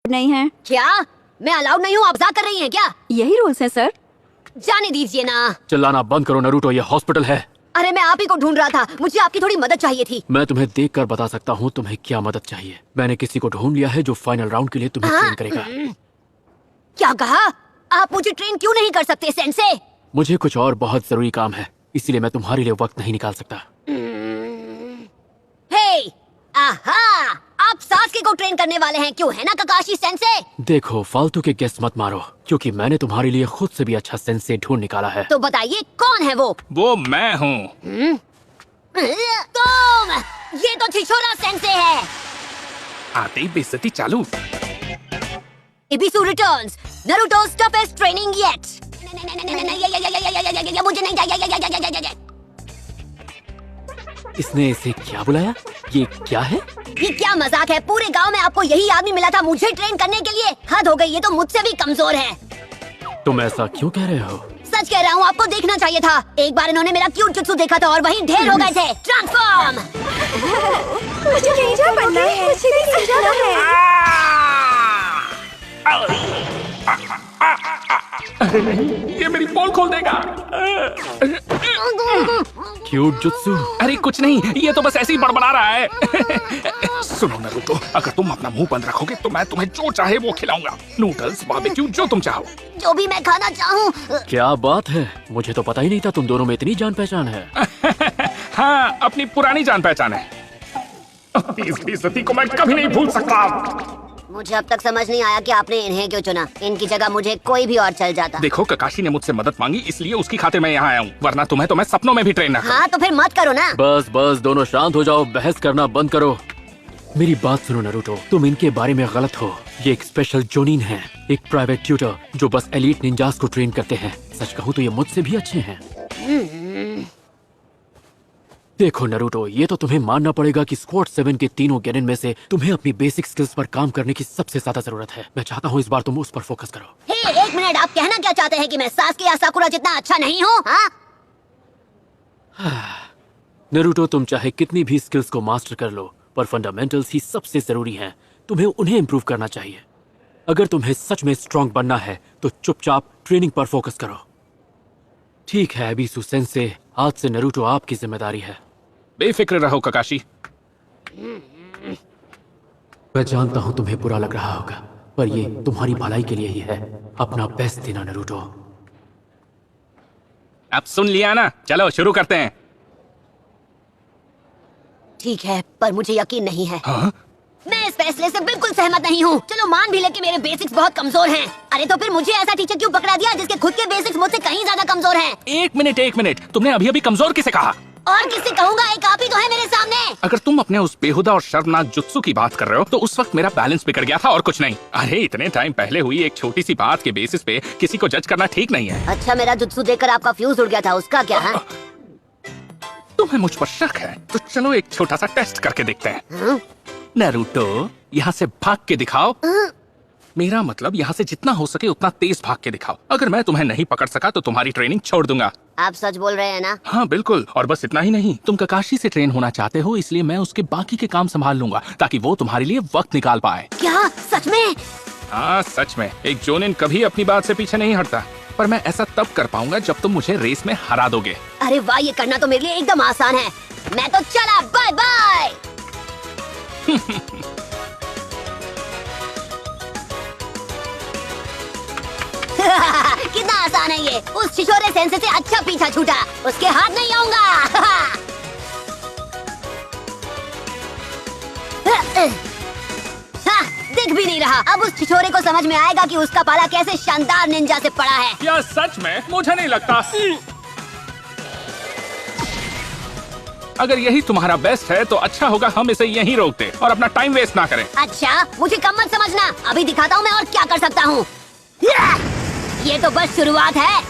नहीं है। क्या मैं अलाउड नहीं हूँ? आप मजाक कर रही हैं क्या? यही रूल्स है सर। जाने दीजिए ना। चिल्लाना बंद करो नरूटो, ये हॉस्पिटल है। अरे मैं आप ही को ढूंढ रहा था, मुझे आपकी थोड़ी मदद चाहिए थी। मैं तुम्हें देखकर बता सकता हूँ तुम्हें क्या मदद चाहिए। मैंने किसी को ढूंढ लिया है जो फाइनल राउंड के लिए तुम्हें ट्रेन करेगा। क्या कहा? आप मुझे ट्रेन क्यों नहीं कर सकते सेंसे? मुझे कुछ और बहुत जरूरी काम है, इसीलिए मैं तुम्हारे लिए वक्त नहीं निकाल सकता। हे, आहा, आप सास्के को ट्रेन करने वाले हैं, क्यों है ना ककाशी सेंसे? देखो फालतू के गेस मत मारो, क्योंकि मैंने तुम्हारे लिए खुद से भी अच्छा सेंसे ढूंढ निकाला है। तो बताइए कौन है वो? वो मैं हूँ। तुम! ये तो छिछोरा सेंसे है। आते ही बेइज्जती चालू। Ibisu returns. Naruto's toughest training yet. मुझे नहीं। इसने इसे क्या बुलाया? ये क्या है? ये क्या मजाक है? पूरे गांव में आपको यही आदमी मिला था मुझे ट्रेन करने के लिए? हद हो गई, ये तो मुझसे भी कमजोर है। तुम ऐसा क्यों कह रहे हो? सच कह रहा हूँ, आपको देखना चाहिए था। एक बार इन्होंने मेरा क्यूट जुत्सु देखा था और वहीं ढेर हो गए थे। ट्रांसफॉर्म! मुझे निंजा बनना है। मुझे भी समझाना है। ये मेरी पोल खोल देगा। Cute jutsu? अरे कुछ नहीं, ये तो बस ऐसे ही बड़बड़ा रहा है। सुनो नरूटो, अगर तुम अपना मुंह बंद रखोगे तो मैं तुम्हें जो चाहे वो खिलाऊंगा। नूडल्स, बारबेक्यू, जो तुम चाहो। जो भी मैं खाना चाहूँ। क्या बात है, मुझे तो पता ही नहीं था तुम दोनों में इतनी जान पहचान है। हाँ, अपनी पुरानी जान पहचान है। इस बेइज्जती को मैं कभी नहीं भूल सकता। मुझे अब तक समझ नहीं आया कि आपने इन्हें क्यों चुना। इनकी जगह मुझे कोई भी और चल जाता। देखो, ककाशी ने मुझसे मदद मांगी, इसलिए उसकी खातिर मैं यहाँ आया हूँ, वरना तुम्हें तो मैं सपनों में भी ट्रेन न करूं। हाँ तो फिर मत करो ना। बस बस दोनों शांत हो जाओ, बहस करना बंद करो। मेरी बात सुनो नरूटो, तुम इनके बारे में गलत हो। ये एक स्पेशल जोनिन है, एक प्राइवेट ट्यूटर जो बस एलीट निंजास को ट्रेन करते हैं। सच कहूँ तो ये मुझसे भी अच्छे हैं। देखो नरूटो, ये तो तुम्हें मानना पड़ेगा कि स्क्वाड 7 के तीनों गेनिन में से तुम्हें अपनी बेसिक स्किल्स पर काम करने की सबसे ज्यादा जरूरत है। मैं चाहता हूँ इस बार तुम उस पर फोकस करो। हे, एक मिनट, आप कहना क्या चाहते हैं कि मैं सास्के या साकुरा जितना अच्छा नहीं हूँ? नरूटो, तुम चाहे कितनी भी स्किल्स को मास्टर कर लो, पर फंडामेंटल्स ही सबसे जरूरी हैं। तुम्हें उन्हें इम्प्रूव करना चाहिए। अगर तुम्हें सच में स्ट्रांग बनना है तो चुपचाप ट्रेनिंग पर फोकस करो। ठीक है एबिसु सेंसे, आज से नरूटो आपकी जिम्मेदारी है। बेफिक्र रहो ककाशी। मैं जानता हूँ तुम्हें बुरा लग रहा होगा, पर ये तुम्हारी भलाई के लिए ही है। अपना बेस्ट देना नरूटो। अब सुन लिया ना, चलो शुरू करते हैं। ठीक है, पर मुझे यकीन नहीं है। हाँ? मैं इस फैसले से बिल्कुल सहमत नहीं हूँ। चलो मान भी ले कि मेरे बेसिक्स बहुत कमजोर हैं। अरे तो फिर मुझे ऐसा टीचर क्यों पकड़ा दिया जिसके खुद के बेसिक्स मुझसे कहीं ज्यादा कमजोर हैं? एक मिनट, तुमने अभी अभी कमजोर किसे कहा? और किससे कहूँगा, एक आप ही तो है मेरे सामने। अगर तुम अपने उस बेहुदा और शर्मनाक जुत्सु की बात कर रहे हो तो उस वक्त मेरा बैलेंस बिगड़ गया था और कुछ नहीं। अरे इतने टाइम पहले हुई एक छोटी सी बात के बेसिस पे किसी को जज करना ठीक नहीं है। अच्छा, मेरा जुत्सु देखकर आपका फ्यूज उड़ गया था, उसका क्या है? तुम्हें मुझ पर शक है तो चलो एक छोटा सा टेस्ट करके देखते हैं। नरूटो, यहाँ से भाग के दिखाओ। मेरा मतलब यहाँ से जितना हो सके उतना तेज भाग के दिखाओ। अगर मैं तुम्हें नहीं पकड़ सका तो तुम्हारी ट्रेनिंग छोड़ दूंगा। आप सच बोल रहे हैं ना? हाँ बिल्कुल, और बस इतना ही नहीं, तुम ककाशी से ट्रेन होना चाहते हो, इसलिए मैं उसके बाकी के काम संभाल लूंगा ताकि वो तुम्हारे लिए वक्त निकाल पाए। क्या सच में? हाँ सच में। एक जोनिन कभी अपनी बात से पीछे नहीं हटता, पर मैं ऐसा तब कर पाऊंगा जब तुम मुझे रेस में हरा दोगे। अरे वाह, ये करना तो मेरे लिए एकदम आसान है। मैं तो चला, बाय बाय। कितना आसान है ये। उस छिछोरे सेंसे से अच्छा पीछा छूटा, उसके हाथ नहीं आऊंगा। हाँ, दिख भी नहीं रहा। अब उस छिछोरे को समझ में आएगा कि उसका पाला कैसे शानदार निंजा से पड़ा है। क्या सच में? मुझे नहीं लगता। अगर यही तुम्हारा बेस्ट है तो अच्छा होगा हम इसे यहीं रोक दें और अपना टाइम वेस्ट ना करें। अच्छा, मुझे कम मत समझना। अभी दिखाता हूँ मैं और क्या कर सकता हूँ। ये तो बस शुरुआत है।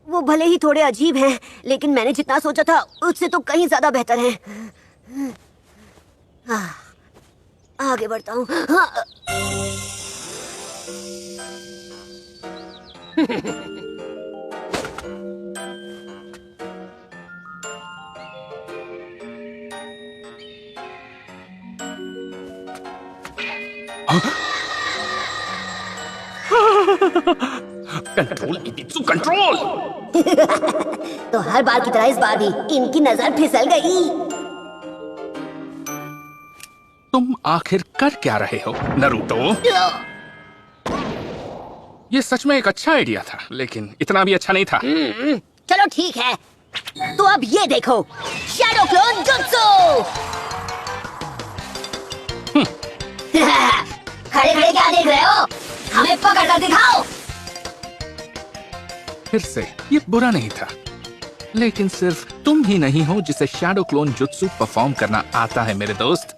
वो भले ही थोड़े अजीब हैं, लेकिन मैंने जितना सोचा था उससे तो कहीं ज्यादा बेहतर हैं। आगे बढ़ता हूँ। कंट्रोल इबित्सु कंट्रोल। तो हर बार की तरह इस बार भी इनकी नजर फिसल गई। तुम आखिर कर क्या रहे हो नरूटो? ये सच में एक अच्छा आइडिया था, लेकिन इतना भी अच्छा नहीं था। चलो ठीक है, तो अब ये देखो, शैडो क्लोन जुत्सु। खड़े खड़े क्या देख रहे हो? हमें पकड़ कर दिखाओ। फिर से ये बुरा नहीं था, लेकिन सिर्फ तुम ही नहीं हो जिसे शैडो क्लोन जुत्सु परफॉर्म करना आता है मेरे दोस्त।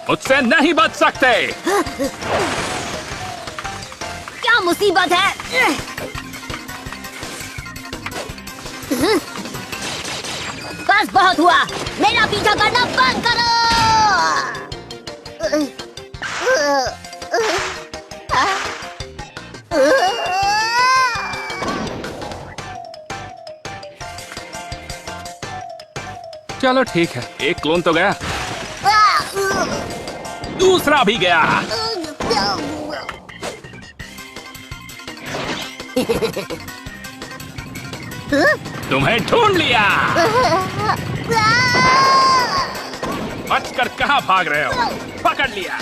मुझसे नहीं बच सकते। क्या मुसीबत है? बस बहुत हुआ, मेरा पीछा करना बंद करो। चलो ठीक है, एक क्लोन तो गया, दूसरा भी गया। तुम्हें ढूंढ लिया। बचकर कहाँ भाग रहे हो? पकड़ लिया।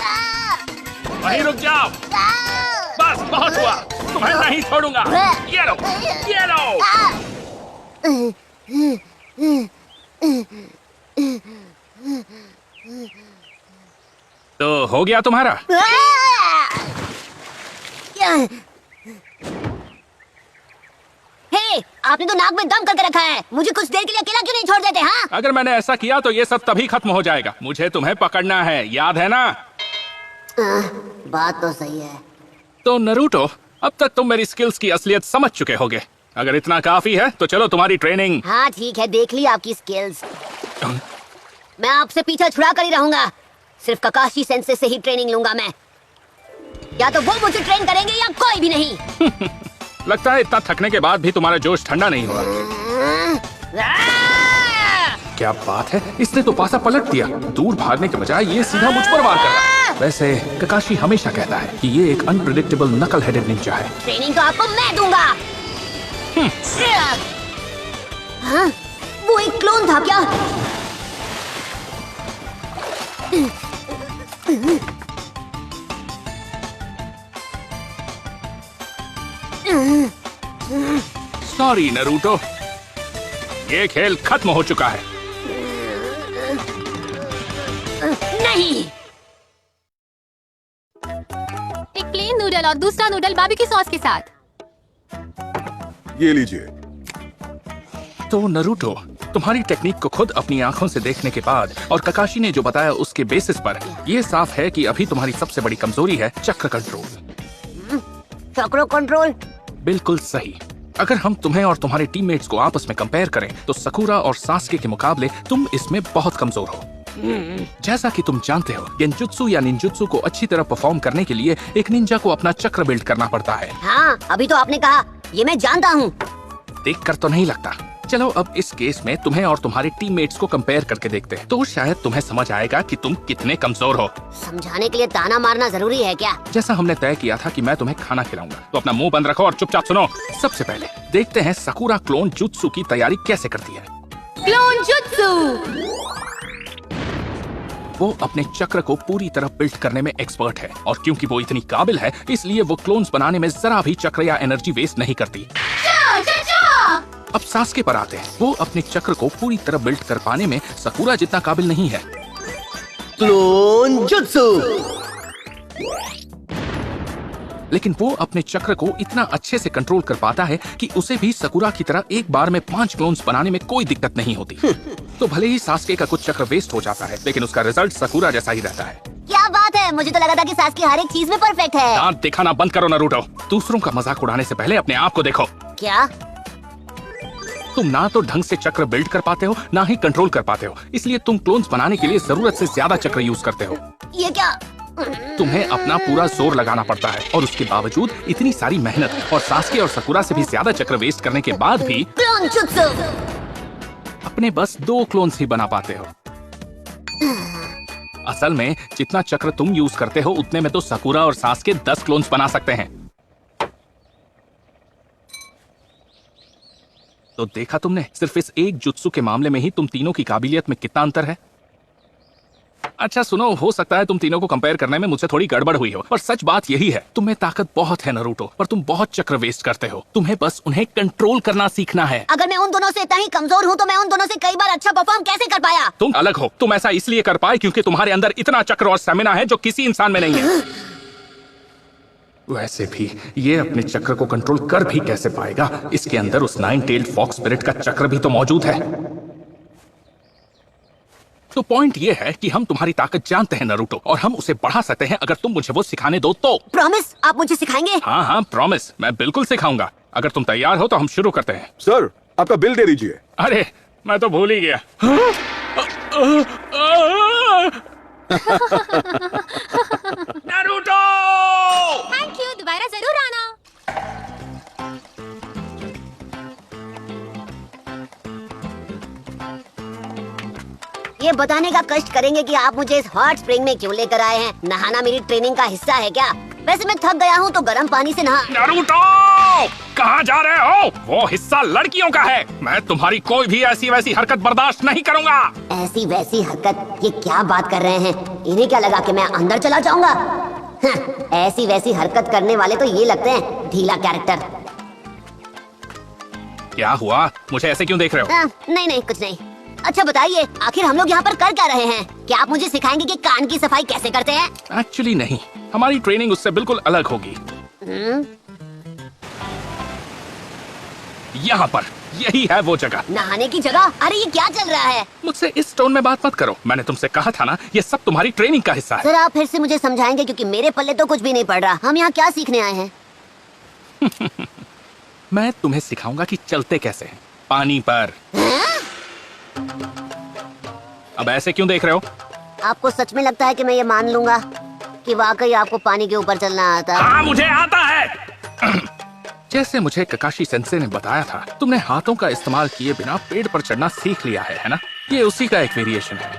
वहीं रुक जाओ। बस बहुत हुआ, तुम्हें नहीं छोड़ूंगा। ये लो, ये लो। तो हो गया तुम्हारा? हे, आपने तो नाक में दम करके रखा है। मुझे कुछ देर के लिए अकेला क्यों नहीं छोड़ देते? हाँ, अगर मैंने ऐसा किया तो ये सब तभी खत्म हो जाएगा। मुझे तुम्हें पकड़ना है, याद है ना? बात तो सही है। तो नरूटो, अब तक तुम मेरी स्किल्स की असलियत समझ चुके होगे। अगर इतना काफी है तो चलो तुम्हारी ट्रेनिंग। हाँ ठीक है, देख ली आपकी स्किल्स। मैं आपसे पीछा छुड़ा कर ही रहूंगा। सिर्फ ककाशी सेंसे से ही ट्रेनिंग लूंगा मैं। या तो वो मुझे ट्रेन करेंगे या कोई भी नहीं। लगता है इतना थकने के बाद भी तुम्हारा जोश ठंडा नहीं हुआ। क्या बात है, इसने तो पासा पलट दिया। दूर भागने के बजाय ये सीधा मुझ पर वार कर रहा है। वैसे ककाशी हमेशा कहता है कि ये एक अनप्रेडिक्टेबल नकल हेडेड निंजा है। ट्रेनिंग तो आपको मैं दूंगा। हाँ, वो एक क्लोन था क्या? सॉरी नरूटो, ये खेल खत्म हो चुका है। नहीं, एक प्लेन नूडल और दूसरा नूडल बारबेक्यू सॉस के साथ। ये लीजिए। तो नरूटो, तुम्हारी टेक्निक को खुद अपनी आंखों से देखने के बाद और ककाशी ने जो बताया उसके बेसिस पर ये साफ है कि अभी तुम्हारी सबसे बड़ी कमजोरी है चक्र कंट्रोल। चक्र कंट्रोल? बिल्कुल सही। अगर हम तुम्हें और तुम्हारे टीममेट्स को आपस में कंपेयर करें तो सकुरा और सास्के के मुकाबले तुम इसमें बहुत कमजोर हो। जैसा कि तुम जानते हो, गेंजुत्सु या निंजुत्सु को अच्छी तरह परफॉर्म करने के लिए एक निंजा को अपना चक्र बिल्ड करना पड़ता है। हाँ, अभी तो आपने कहा, ये मैं जानता हूँ। देखकर तो नहीं लगता। चलो अब इस केस में तुम्हें और तुम्हारे टीममेट्स को कंपेयर करके देखते हैं, तो शायद तुम्हें समझ आएगा कि तुम कितने कमजोर हो। समझाने के लिए ताना मारना जरूरी है क्या? जैसा हमने तय किया था कि मैं तुम्हें खाना खिलाऊंगा, तो अपना मुंह बंद रखो और चुपचाप सुनो। सबसे पहले देखते हैं सकुरा क्लोन जुत्सु की तैयारी कैसे करती है। Clone jutsu. वो अपने चक्र को पूरी तरह बिल्ड करने में एक्सपर्ट है, और क्योंकि वो इतनी काबिल है इसलिए वो क्लोन्स बनाने में जरा भी चक्र या एनर्जी वेस्ट नहीं करती। अब सास्के पर आते हैं। वो अपने चक्र को पूरी तरह बिल्ड कर पाने में सकुरा जितना काबिल नहीं है। Clone jutsu. लेकिन वो अपने चक्र को इतना अच्छे से कंट्रोल कर पाता है कि उसे भी सकुरा की तरह एक बार में 5 क्लोन्स बनाने में कोई दिक्कत नहीं होती। तो भले ही सास्के का कुछ चक्र वेस्ट हो जाता है, लेकिन उसका रिजल्ट सकुरा जैसा ही रहता है। क्या बात है, मुझे तो लगा था कि सास्के हर एक चीज में परफेक्ट है। दांत दिखाना बंद करो नरूटो। दूसरों का मजाक उड़ाने से पहले अपने आप को देखो। क्या? तुम ना तो ढंग से चक्र बिल्ड कर पाते हो, ना ही कंट्रोल कर पाते हो, इसलिए तुम क्लोन्स बनाने के लिए जरूरत से ज्यादा चक्र यूज करते हो। ये क्या? तुम्हें अपना पूरा जोर लगाना पड़ता है और उसके बावजूद इतनी सारी मेहनत और सास्के और सकुरा से भी ज्यादा चक्र वेस्ट करने के बाद भी क्लोन जुत्सु। अपने बस 2 क्लोन्स ही बना पाते हो। असल में जितना चक्र तुम यूज करते हो उतने में तो सकुरा और सास्के 10 क्लोन्स बना सकते हैं। तो देखा तुमने, सिर्फ इस एक जुत्सु के मामले में ही तुम तीनों की काबिलियत में कितना अंतर है। अच्छा सुनो, हो सकता है तुम तीनों को कंपेयर करने में मुझसे थोड़ी गड़बड़ हुई हो, पर सच बात यही है, तुम्हें ताकत बहुत है नारुतो, पर तुम बहुत चक्र वेस्ट करते हो। तुम्हें बस उन्हें कंट्रोल करना सीखना है। अगर मैं उन दोनों से इतना ही कमजोर हूँ तो मैं उन दोनों से कई बार अच्छा परफॉर्म कैसे कर पाया? तुम अलग हो। तुम ऐसा इसलिए कर पाए क्योंकि तुम्हारे अंदर इतना चक्र और स्टेमिना है जो किसी इंसान में नहीं है। वैसे भी ये अपने चक्र को कंट्रोल कर भी कैसे पाएगा? इसके अंदर उस 9-tailed फॉक्स स्पिरिट का चक्र भी तो मौजूद है। तो पॉइंट ये है कि हम तुम्हारी ताकत जानते हैं नारुतो, और हम उसे बढ़ा सकते हैं अगर तुम मुझे वो सिखाने दो तो। प्रॉमिस, आप मुझे सिखाएंगे? हाँ हाँ प्रॉमिस, मैं बिल्कुल सिखाऊंगा। अगर तुम तैयार हो तो हम शुरू करते हैं। सर, आपका बिल दे दीजिए। अरे मैं तो भूल ही गया। नारुतो! थैंक यू, दोबारा जरूर आना। ये बताने का कष्ट करेंगे कि आप मुझे इस हॉट स्प्रिंग में क्यों लेकर आए हैं। नहाना मेरी ट्रेनिंग का हिस्सा है क्या? वैसे मैं थक गया हूँ तो गर्म पानी से नहा। नारुतो! कहाँ जा रहे हो? वो हिस्सा लड़कियों का है। मैं तुम्हारी कोई भी ऐसी वैसी हरकत बर्दाश्त नहीं करूँगा। ऐसी वैसी हरकत? ये क्या बात कर रहे हैं? इन्हें क्या लगा कि मैं अंदर चला जाऊंगा? ऐसी वैसी हरकत करने वाले तो ये लगते हैं ढीला कैरेक्टर। क्या हुआ? मुझे ऐसे क्यों देख रहे हो? नहीं नहीं, कुछ नहीं। अच्छा बताइए, आखिर हम लोग यहाँ पर कर क्या रहे हैं? क्या आप मुझे सिखाएंगे कि कान की सफाई कैसे करते हैं? एक्चुअली नहीं, हमारी ट्रेनिंग उससे बिल्कुल अलग होगी। यहाँ पर, यही है वो जगह। नहाने की जगह? अरे ये क्या चल रहा है? मुझसे इस टोन में बात मत करो। मैंने तुमसे कहा था ना, ये सब तुम्हारी ट्रेनिंग का हिस्सा है। सर आप फिर से मुझे समझाएंगे, क्योंकि मेरे पल्ले तो कुछ भी नहीं पड़ रहा। हम यहाँ क्या सीखने आए हैं? मैं तुम्हें सिखाऊंगा कि चलते कैसे हैं पानी पर। अब ऐसे क्यों देख रहे हो? आपको सच में लगता है कि मैं ये मान लूंगा कि वाकई आपको पानी के ऊपर चलना आता है? हाँ मुझे आता है। जैसे मुझे ककाशी सेंसे ने बताया था, तुमने हाथों का इस्तेमाल किए बिना पेड़ पर चढ़ना सीख लिया है ना? ये उसी का एक वेरिएशन है।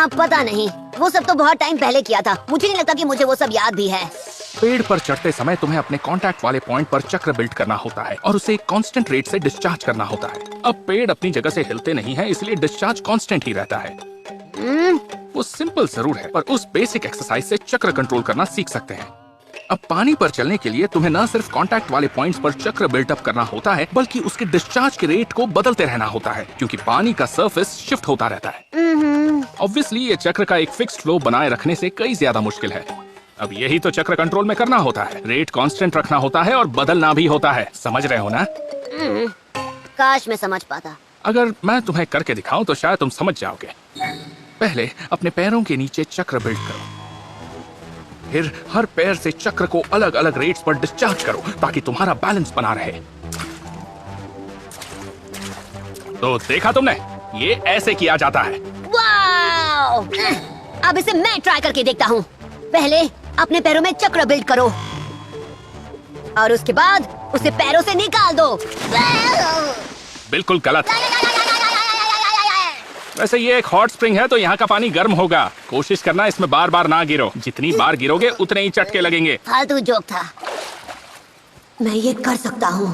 पता नहीं, वो सब तो बहुत टाइम पहले किया था। मुझे नहीं लगता कि मुझे वो सब याद भी है। पेड़ पर चढ़ते समय तुम्हें अपने कांटेक्ट वाले पॉइंट पर चक्र बिल्ड करना होता है और उसे एक कांस्टेंट रेट से डिस्चार्ज करना होता है। अब पेड़ अपनी जगह से हिलते नहीं है, इसलिए डिस्चार्ज कांस्टेंट ही रहता है। वो सिंपल जरूर है, पर उस बेसिक एक्सरसाइज से चक्र कंट्रोल करना सीख सकते हैं। अब पानी पर चलने के लिए तुम्हें न सिर्फ कांटेक्ट वाले पॉइंट्स पर चक्र बिल्डअप करना होता है, बल्कि उसके डिस्चार्ज के रेट को बदलते रहना होता है, क्योंकि पानी का सरफेस शिफ्ट होता रहता है। ऑब्वियसली ये चक्र का एक फिक्स्ड फ्लो बनाए रखने से कई ज्यादा मुश्किल है। अब यही तो चक्र कंट्रोल में करना होता है। रेट कांस्टेंट रखना होता है और बदलना भी होता है। समझ रहे हो ना? काश मैं समझ पाता। अगर मैं तुम्हें करके दिखाऊं तो शायद तुम समझ जाओगे। पहले अपने पैरों के नीचे चक्र बिल्ड करो, फिर हर पैर से चक्र को अलग अलग रेट्स पर डिस्चार्ज करो ताकि तुम्हारा बैलेंस बना रहे। तो देखा तुमने, ये ऐसे किया जाता है। वाओ! अब इसे मैं ट्राई करके देखता हूँ। पहले अपने पैरों में चक्र बिल्ड करो और उसके बाद उसे पैरों से निकाल दो। बिल्कुल गलत। वैसे ये एक हॉट स्प्रिंग है तो यहाँ का पानी गर्म होगा। कोशिश करना इसमें बार बार ना गिरो। जितनी बार गिरोगे उतने ही चटके लगेंगे। फालतू जोक था। मैं ये कर सकता हूँ।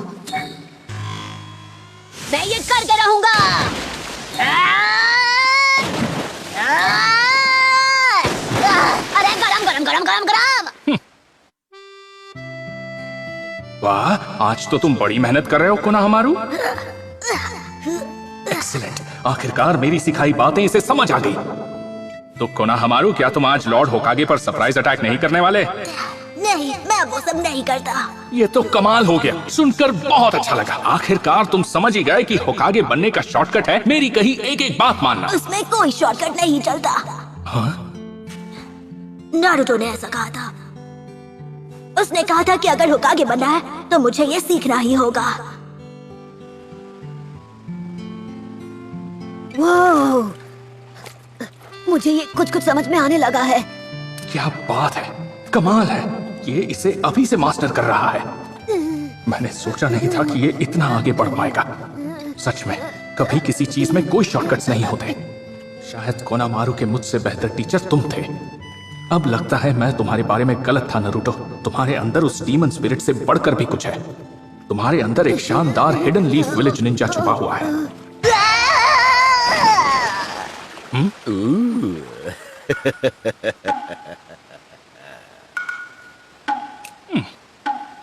मैं ये करके रहूंगा। अरे गरम गरम गरम गरम गरम। वाह, आज तो तुम बड़ी मेहनत कर रहे हो कोनोहमारू। एक्सीलेंट, आखिरकार मेरी सिखाई बातें इसे समझ आ गई। तो कोनोहमारू, क्या तुम आज लॉर्ड होकागे पर सरप्राइज अटैक नहीं करने वाले? नहीं, मैं वो सब नहीं करता। ये तो कमाल हो गया, सुनकर बहुत अच्छा लगा। आखिरकार तुम समझ ही गए कि होकागे बनने का शॉर्टकट है मेरी कही एक एक बात मानना। उसमें कोई शॉर्टकट नहीं चलता। हाँ? नारुतो ने ऐसा कहा था। उसने कहा था कि अगर होकागे बनना है तो मुझे ये सीखना ही होगा। वो मुझे ये कुछ कुछ समझ में आने लगा है। क्या बात है, कमाल है। ये इसे अभी से मास्टर कर रहा है। मैंने सोचा नहीं था कि ये इतना आगे बढ़ पाएगा। सच में कभी किसी चीज में कोई शॉर्टकट्स नहीं होते। शायद कोनामारू के मुझसे बेहतर टीचर तुम थे। अब लगता है मैं तुम्हारे बारे में गलत था नरूटो। तुम्हारे अंदर उस डीमन स्पिरिट से बढ़कर भी कुछ है। तुम्हारे अंदर एक शानदार हिडन लीफ विलेज निंजा छुपा हुआ है।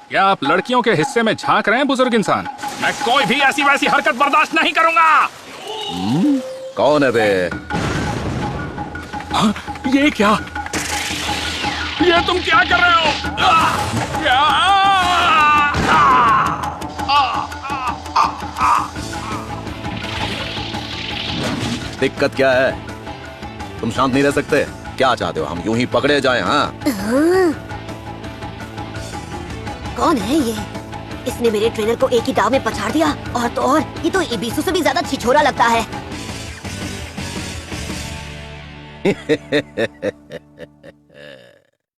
क्या आप लड़कियों के हिस्से में झांक रहे हैं बुजुर्ग इंसान? मैं कोई भी ऐसी वैसी हरकत बर्दाश्त नहीं करूंगा। कौन है बे? हाँ, ये क्या? ये तुम क्या कर रहे हो? दिक्कत क्या है? तुम शांत नहीं रह सकते? क्या चाहते हो हम यूं ही पकड़े जाएं? हाँ, कौन है ये? इसने मेरे ट्रेनर को एक ही दाव में पछाड़ दिया। और तो और ये तो इबिसु से भी ज्यादा छिछोरा लगता है।